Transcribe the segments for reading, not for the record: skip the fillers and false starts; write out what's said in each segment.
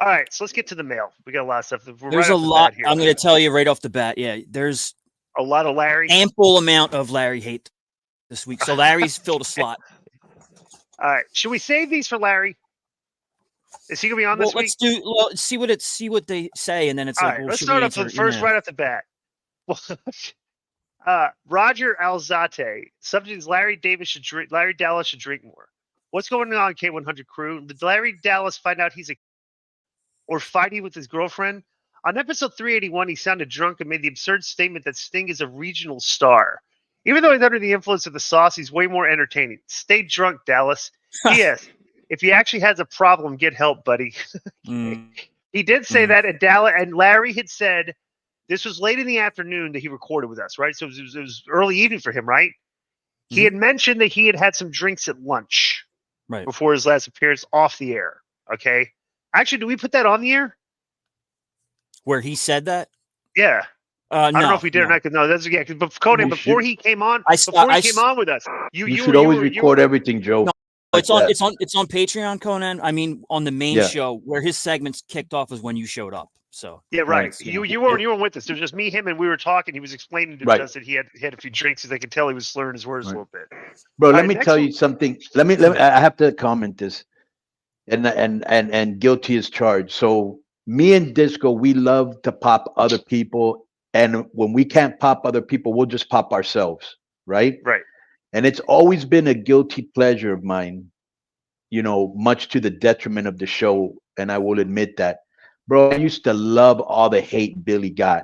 All right, so let's get to the mail. We got a lot of stuff. There's a lot. I'm going to tell you right off the bat. Yeah, there's a lot of Larry. Ample amount of Larry hate this week. So Larry's filled a slot. All right, should we save these for Larry? Is he going to be on this week? Let's see what they say, and then it's all like, right, well, let's start off first right off the bat. Roger Alzate. Subject is Larry Dallas should drink more. What's going on, K100 crew? Did Larry Dallas find out he's or fighting with his girlfriend? On episode 381, he sounded drunk and made the absurd statement that Sting is a regional star. Even though he's under the influence of the sauce, he's way more entertaining. Stay drunk, Dallas. P.S. If he actually has a problem, get help, buddy. He did say that, and Dallas and Larry had said this was late in the afternoon that he recorded with us, right? So it was early evening for him, right? Mm-hmm. He had mentioned that he had some drinks at lunch before his last appearance off the air. Okay. Actually, do we put that on the air? Where he said that? Yeah. I don't know if we did or not. No, that's But Conan, before he came on, came on with us, you should always record everything, Joe. No, it's on Patreon, Conan. I mean, on the main show where his segments kicked off was when you showed up. So yeah, right. You weren't with us. It was just me, him, and we were talking. He was explaining to us that he had a few drinks, so they could tell he was slurring his words a little bit. Bro, let me tell you something. Let me. I have to comment this, and guilty as charged. So me and Disco, we love to pop other people, and when we can't pop other people, we'll just pop ourselves, right? Right. And it's always been a guilty pleasure of mine, much to the detriment of the show, and I will admit that. Bro, I used to love all the hate Billy got.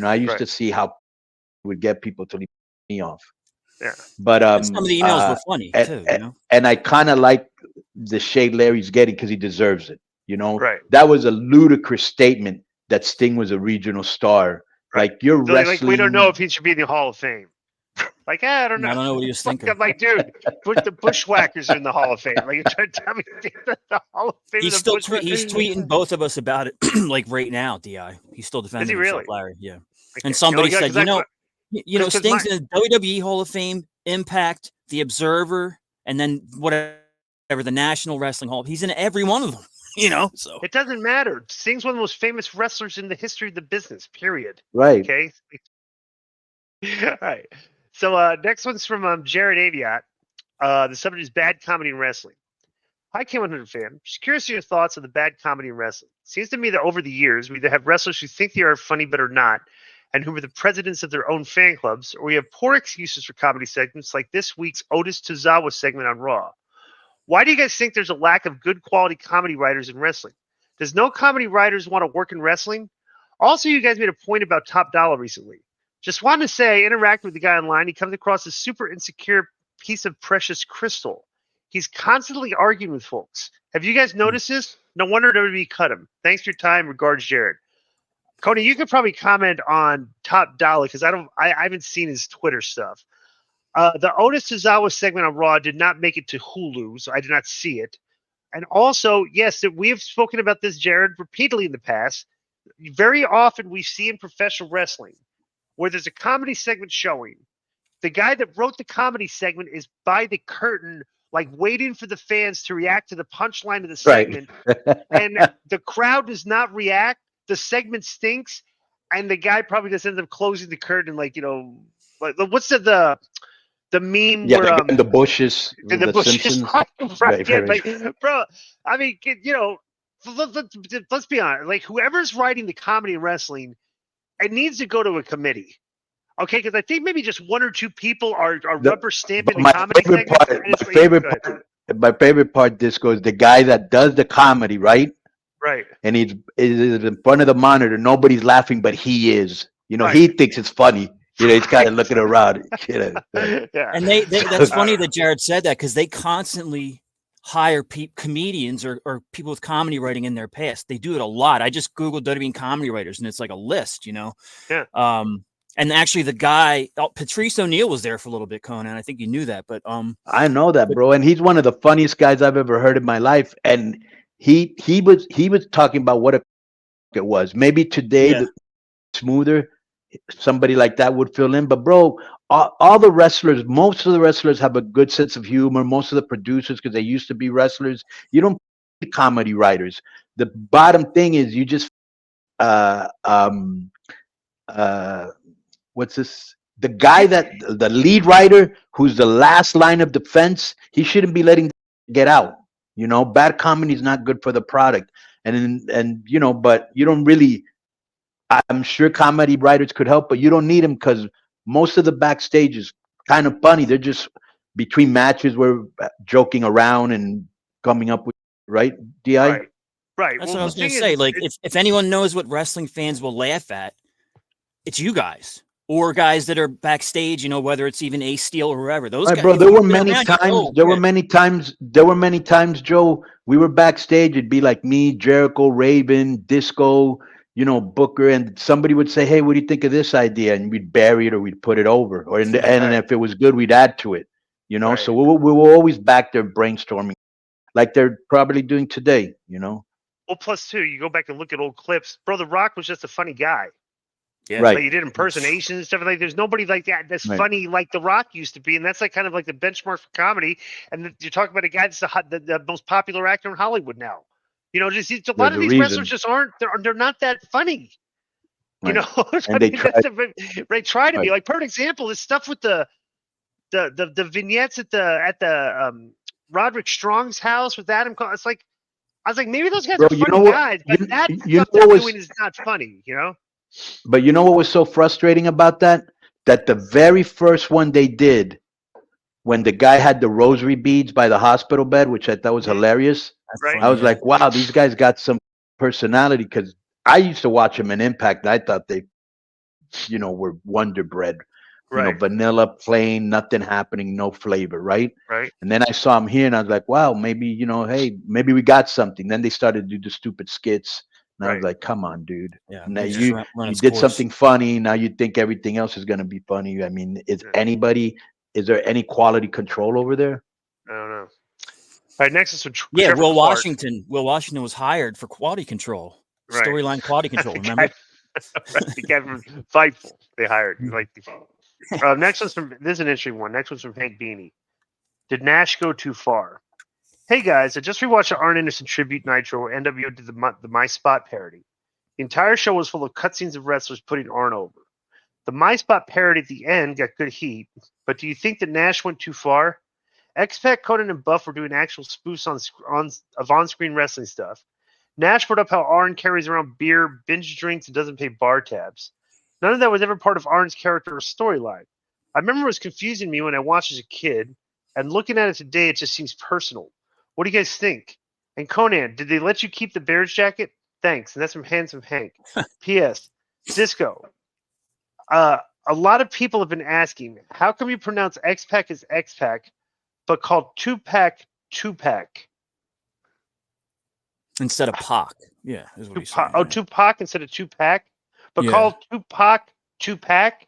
I used to see how he would get people to leave me off. Yeah. But some of the emails were funny too. And I kind of like the shade Larry's getting because he deserves it. Right. That was a ludicrous statement that Sting was a regional star. Right. Like you're so wrestling. Like we don't know if he should be in the Hall of Fame. Like, I don't know. I don't know what he was thinking. I'm like, dude, put the Bushwhackers are in the Hall of Fame. Like, you're trying to tell me the Hall of Fame. He's still he's tweeting both of us about it, like right now. Di, he's still defending himself, Larry. Yeah. Okay. And somebody said, Sting's in the WWE Hall of Fame, Impact, The Observer, and then whatever the National Wrestling Hall. He's in every one of them. So it doesn't matter. Sting's one of the most famous wrestlers in the history of the business. Period. Right. Okay. All right. So next one's from Jared Aviat. The subject is bad comedy in wrestling. Hi, K100 fan. Just curious to your thoughts on the bad comedy in wrestling. Seems to me that over the years, we either have wrestlers who think they are funny but are not, and who are the presidents of their own fan clubs, or we have poor excuses for comedy segments like this week's Otis Tozawa segment on Raw. Why do you guys think there's a lack of good quality comedy writers in wrestling? Does no comedy writers want to work in wrestling? Also, you guys made a point about Top Dollar recently. Just wanted to say, I interacted with the guy online. He comes across as a super insecure piece of precious crystal. He's constantly arguing with folks. Have you guys noticed this? No wonder WWE cut him. Thanks for your time. Regards, Jared. Cody, you could probably comment on Top Dollar because I haven't seen his Twitter stuff. The Otis Tozawa segment on Raw did not make it to Hulu, so I did not see it. And also, yes, we have spoken about this, Jared, repeatedly in the past. Very often we see in professional wrestling where there's a comedy segment showing. The guy that wrote the comedy segment is by the curtain, like waiting for the fans to react to the punchline of the segment. Right. And the crowd does not react. The segment stinks. And the guy probably just ends up closing the curtain, like, what's the meme where in the bushes, the bushes, right? Yeah, like, bro. I mean, let's be honest. Like, whoever's writing the comedy in wrestling, it needs to go to a committee, okay? Because I think maybe just one or two people are rubber stamping the comedy segment. My favorite part, Disco, is the guy that does the comedy, right? Right. And he's in front of the monitor. Nobody's laughing, but he is. Right. He thinks it's funny. He's kind of looking around. Yeah. And that's funny that Jared said that because they constantly hire comedians or people with comedy writing in their past. They do it a lot. I just Googled WWE comedy writers and it's like a list, Yeah. And actually the guy, Patrice O'Neal was there for a little bit, Conan. I think you knew that, but I know that, bro. And he's one of the funniest guys I've ever heard in my life. And he was talking about what it was. Maybe today smoother. Somebody like that would fill in, but bro, all the wrestlers, most of the wrestlers have a good sense of humor. Most of the producers, because they used to be wrestlers, you don't comedy writers. the bottom thing is you just what's this? The guy that the lead writer, who's the last line of defense, he shouldn't be letting get out. You know, bad comedy is not good for the product. And you know, but you don't really. I'm sure comedy writers could help, but you don't need them because most of the backstage is kind of funny. They're just between matches, we're joking around and coming up with right. Di. Right. That's what I was going to say. Like, if anyone knows what wrestling fans will laugh at, it's you guys or guys that are backstage. You know, whether it's even Ace Steel or whoever. Those guys. Bro, there were many times. There were many times, Joe. We were backstage. It'd be like me, Jericho, Raven, Disco. You know, Booker, and somebody would say, "Hey, what do you think of this idea?" And we'd bury it or we'd put it over, or and if it was good, we'd add to it. You know, so we were always back there brainstorming, like they're probably doing today. You know. Well, plus two, you go back and look at old clips. Bro, The Rock was just a funny guy. Yeah, right. Like, he did impersonations and stuff like. There's nobody like that that's funny like The Rock used to be, and that's like kind of like the benchmark for comedy. And you're talking about a guy that's the most popular actor in Hollywood now. You know, just a lot of these wrestlers just aren't. They're not that funny. You know, and they try to be like. Perfect example is stuff with the vignettes at the Roderick Strong's house with Adam Cole. It's like I was like, maybe those guys are funny guys, but that stuff they're doing is not funny. You know. But you know what was so frustrating about that? That the very first one they did, when the guy had the rosary beads by the hospital bed, which I thought was hilarious. Right. I was like, wow, these guys got some personality, because I used to watch them in Impact. And I thought they, you know, were Wonder Bread, you know, vanilla, plain, nothing happening, no flavor, right? Right. And then I saw them here, and I was like, wow, maybe, you know, hey, maybe we got something. Then they started to do the stupid skits, and I was like, come on, dude. Yeah. Now you did something funny. Now you think everything else is going to be funny. I mean, is there any quality control over there? I don't know. All right, next is Will Washington. Will Washington was hired for quality control, storyline quality control. Remember? The guy from Fightful they hired. Like, next one's from. This is an interesting one. Next one's from Hank Beanie. Did Nash go too far? Hey guys, I just rewatched the Arn Anderson tribute Nitro where NWO did the My Spot parody. The entire show was full of cutscenes of wrestlers putting Arn over. The My Spot parody at the end got good heat, but do you think that Nash went too far? X-Pac, Conan, and Buff were doing actual spoofs of on-screen wrestling stuff. Nash brought up how Arn carries around beer, binge drinks, and doesn't pay bar tabs. None of that was ever part of Arn's character or storyline. I remember it was confusing me when I watched as a kid, and looking at it today, it just seems personal. What do you guys think? And Conan, did they let you keep the Bears jacket? Thanks. And that's from Handsome Hank. P.S. Disco. A lot of people have been asking, how come you pronounce X-Pac as X-Pac, but called Tupac Tupac? Instead of Pac. Yeah. Is what he's saying, Tupac instead of Tupac? But called Tupac Tupac?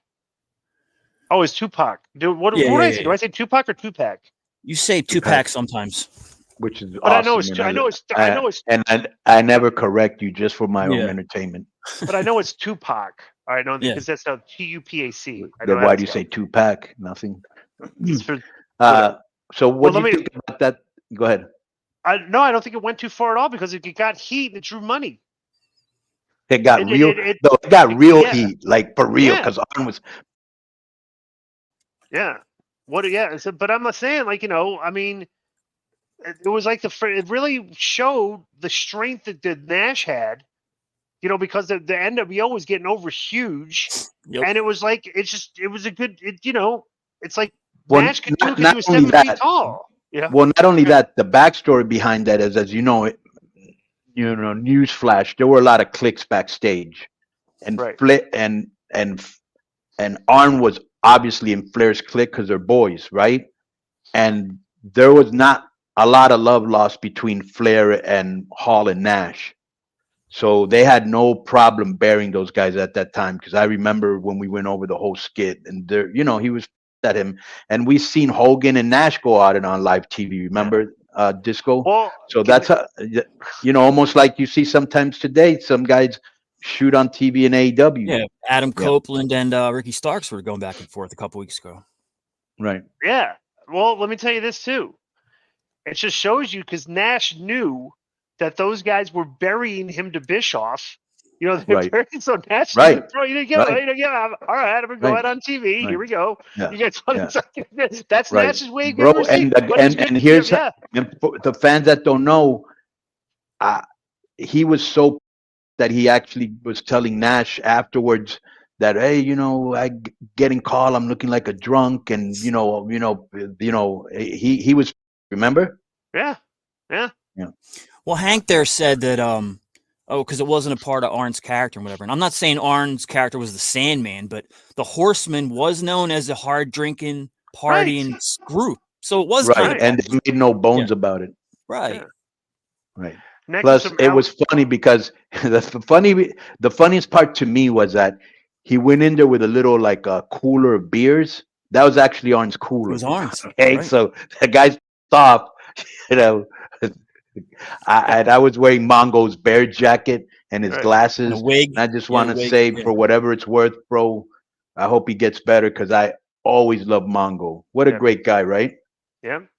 Oh, it's Tupac. What do I say? Do I say Tupac or Tupac? You say Tupac sometimes. Which is but awesome. I know it's and I never correct you just for my own entertainment. But I know it's Tupac. All right, because that's how Tupac. Then why do you say Tupac? Nothing. So what do you think about that? Go ahead. I don't think it went too far at all because it got heat and it drew money. It got real. It got real heat, like for real, because Arn was. Yeah. But I'm not saying, like, you know, I mean, it was like it really showed the strength that Nash had, you know, because the NWO was getting over huge, and it was like it was a good, you know, it's like Nash could do because he was 7 feet tall. Yeah. Well, not only that, the backstory behind that is, as you know, newsflash, there were a lot of cliques backstage, and and Arn was obviously in Flair's clique because they're boys, right? And there was not a lot of love lost between Flair and Hall and Nash. So they had no problem bearing those guys at that time, because I remember when we went over the whole skit, and there, you know, he was at him, and we seen Hogan and Nash go out and on live TV. Remember, Disco? Well, so that's how, you know, almost like you see sometimes today, some guys shoot on TV in AEW. Yeah, Adam Copeland and Ricky Starks were going back and forth a couple weeks ago. Right. Yeah. Well, let me tell you this too. It just shows you, because Nash knew that those guys were burying him to Bischoff. You know, Right. so Nash, Right. all right, I'm gonna go out on TV. Here we go. Yeah. You guys want that's Right. Nash's way, bro. And here's the fans that don't know. He was so that he actually was telling Nash afterwards that, hey, you know, I getting called, I'm looking like a drunk, and he was, remember? Yeah. Well, Hank there said that because it wasn't a part of Arn's character and whatever. And I'm not saying Arn's character was the Sandman, but the Horseman was known as a hard drinking, partying group. So it was right, and they made no bones about it. Right. Right. Plus, it was funny because the funniest part to me was that he went in there with a little like a cooler of beers. That was actually Arn's cooler. It was Arn's. Okay, right. So the guy's off, you know. I was wearing Mongo's bear jacket and his glasses. And a wig. And I just want to say, for whatever it's worth, bro, I hope he gets better because I always love Mongo. What a great guy, right? Yeah.